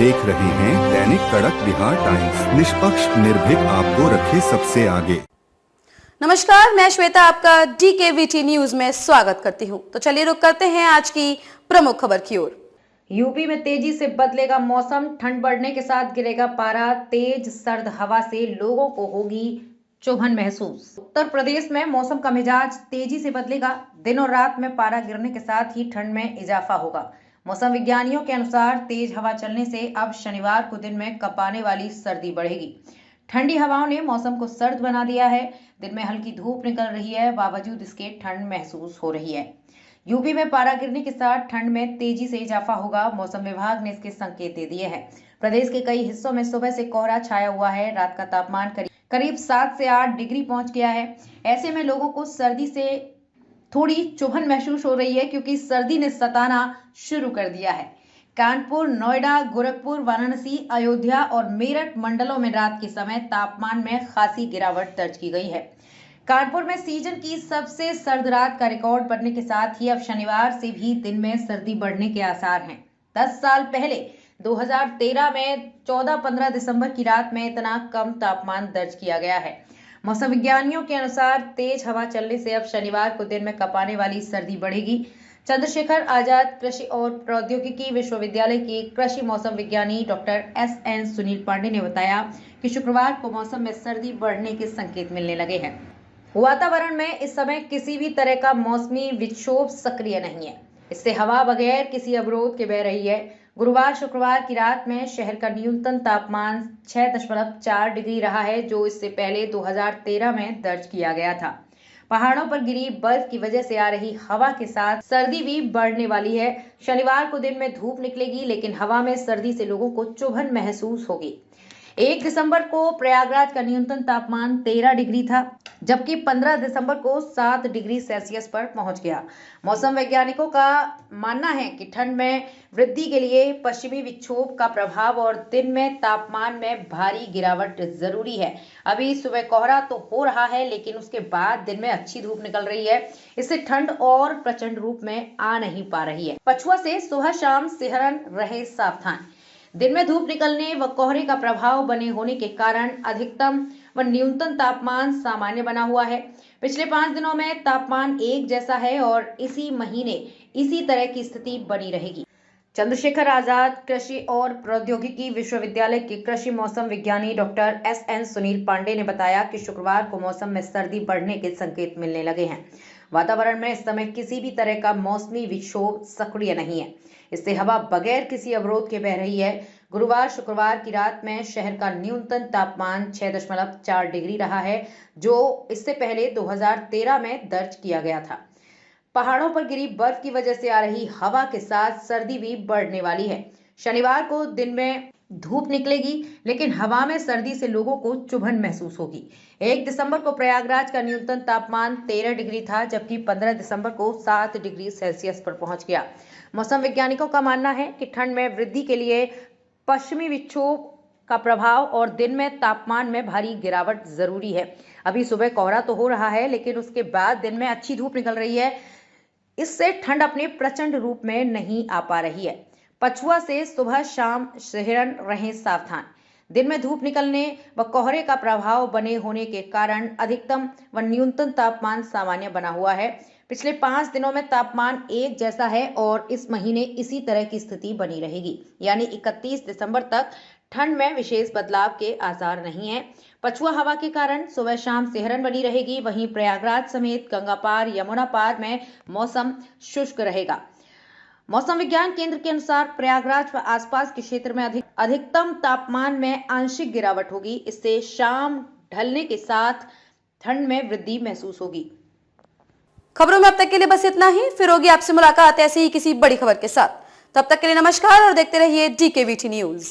देख रहे हैं दैनिक कड़क बिहार टाइम्स, निष्पक्ष निर्भीक आपको रखे सबसे आगे। नमस्कार, मैं श्वेता आपका DKVT न्यूज में स्वागत करती हूं। तो चलिए रुक करते हैं आज की प्रमुख खबर की ओर। यूपी में तेजी से बदलेगा मौसम, ठंड बढ़ने के साथ गिरेगा पारा, तेज सर्द हवा से लोगों को होगी चुभन महसूस। उत्तर प्रदेश में मौसम का मिजाज तेजी से बदलेगा। दिन और रात में पारा गिरने के साथ ही ठंड में इजाफा होगा। मौसम विज्ञानियों के अनुसार तेज हवा चलने से अब शनिवार को दिन में कपाने वाली सर्दी बढ़ेगी। ठंडी हवाओं ने मौसम को सर्द बना दिया है। दिन में हल्की धूप निकल रही है, बावजूद इसके ठंड महसूस हो रही है। यूपी में पारा गिरने के साथ ठंड में तेजी से इजाफा होगा। मौसम विभाग ने इसके संकेत दे दिए हैं। प्रदेश के कई हिस्सों में सुबह से कोहरा छाया हुआ है। रात का तापमान करीब 7 से 8 डिग्री पहुंच गया है। ऐसे में लोगों को सर्दी से थोड़ी चुभन महसूस हो रही है, क्योंकि सर्दी ने सताना शुरू कर दिया है। कानपुर, नोएडा, गोरखपुर, वाराणसी, अयोध्या और मेरठ मंडलों में रात के समय तापमान में खासी गिरावट दर्ज की गई है। कानपुर में सीजन की सबसे सर्द रात का रिकॉर्ड बनने के साथ ही अब शनिवार से भी दिन में सर्दी बढ़ने के आसार हैं। 10 साल पहले 2013 में 14-15 दिसंबर की रात में इतना कम तापमान दर्ज किया गया है। मौसम विज्ञानियों के अनुसार तेज हवा चलने से अब शनिवार को दिन में कपाने वाली सर्दी बढ़ेगी। चंद्रशेखर आजाद कृषि और प्रौद्योगिकी विश्वविद्यालय के कृषि मौसम विज्ञानी डॉक्टर SN सुनील पांडे ने बताया कि शुक्रवार को मौसम में सर्दी बढ़ने के संकेत मिलने लगे हैं। वातावरण में इस समय किसी भी तरह का मौसमी विक्षोभ सक्रिय नहीं है। इससे हवा बगैर किसी अवरोध के बह रही है। गुरुवार शुक्रवार की रात में शहर का न्यूनतम तापमान 6.4 डिग्री रहा है, जो इससे पहले 2013 में दर्ज किया गया था। पहाड़ों पर गिरी बर्फ की वजह से आ रही हवा के साथ सर्दी भी बढ़ने वाली है। शनिवार को दिन में धूप निकलेगी, लेकिन हवा में सर्दी से लोगों को चुभन महसूस होगी। 1 दिसंबर को प्रयागराज का न्यूनतम तापमान 13 डिग्री था, जबकि 15 दिसंबर को 7 डिग्री सेल्सियस पर पहुंच गया। मौसम वैज्ञानिकों का मानना है कि ठंड में वृद्धि के लिए पश्चिमी विक्षोभ का प्रभाव और दिन में तापमान में भारी गिरावट जरूरी है। अभी सुबह कोहरा तो हो रहा है, लेकिन उसके बाद दिन में अच्छी धूप निकल रही है। इससे ठंड और प्रचंड रूप में आ नहीं पा रही है। पछुआ से सुबह शाम सिहरन रहे सावधान। दिन में धूप निकलने व कोहरे का प्रभाव बने होने के कारण अधिकतम व न्यूनतम तापमान सामान्य बना हुआ है। पिछले 5 दिनों में तापमान एक जैसा है और इसी महीने इसी तरह की स्थिति बनी रहेगी। चंद्रशेखर आजाद कृषि और प्रौद्योगिकी विश्वविद्यालय के कृषि मौसम विज्ञानी डॉक्टर SN सुनील पांडे ने बताया कि शुक्रवार को मौसम में सर्दी बढ़ने के संकेत मिलने लगे हैं। वातावरण में इस समय किसी भी तरह का मौसमी विक्षोभ सक्रिय नहीं है। इससे हवा बगैर किसी अवरोध के बह रही है। गुरुवार शुक्रवार की रात में शहर का न्यूनतम तापमान 6.4 डिग्री रहा है, जो इससे पहले 2013 में दर्ज किया गया था। पहाड़ों पर गिरी बर्फ की वजह से आ रही हवा के साथ सर्दी भी बढ़ने वाली है। शनिवार को दिन में धूप निकलेगी, लेकिन हवा में सर्दी से लोगों को चुभन महसूस होगी। 1 दिसंबर को प्रयागराज का न्यूनतम तापमान 13 डिग्री था, जबकि 15 दिसंबर को 7 डिग्री सेल्सियस पर पहुंच गया। मौसम वैज्ञानिकों का मानना है कि ठंड में वृद्धि के लिए पश्चिमी विक्षोभ का प्रभाव और दिन में तापमान में भारी गिरावट जरूरी है। अभी सुबह कोहरा तो हो रहा है, लेकिन उसके बाद दिन में अच्छी धूप निकल रही है। इससे ठंड अपने प्रचंड रूप में नहीं आ पा रही है। पछुआ से सुबह शाम सिहरन रहें सावधान। दिन में धूप निकलने व कोहरे का प्रभाव बने होने के कारण अधिकतम व न्यूनतम तापमान सामान्य बना हुआ है। पिछले 5 दिनों में तापमान एक जैसा है और इस महीने इसी तरह की स्थिति बनी रहेगी, यानी 31 दिसंबर तक ठंड में विशेष बदलाव के आसार नहीं है। पछुआ हवा के कारण सुबह शाम सिहरन बनी रहेगी। वहीं प्रयागराज समेत गंगा पार, यमुना पार में मौसम शुष्क रहेगा। मौसम विज्ञान केंद्र के अनुसार प्रयागराज व आसपास के क्षेत्र में अधिकतम तापमान में आंशिक गिरावट होगी। इससे शाम ढलने के साथ ठंड में वृद्धि महसूस होगी। खबरों में अब तक के लिए बस इतना ही। फिर होगी आपसे मुलाकात ऐसे ही किसी बड़ी खबर के साथ। तब तक के लिए नमस्कार और देखते रहिए DKVT न्यूज।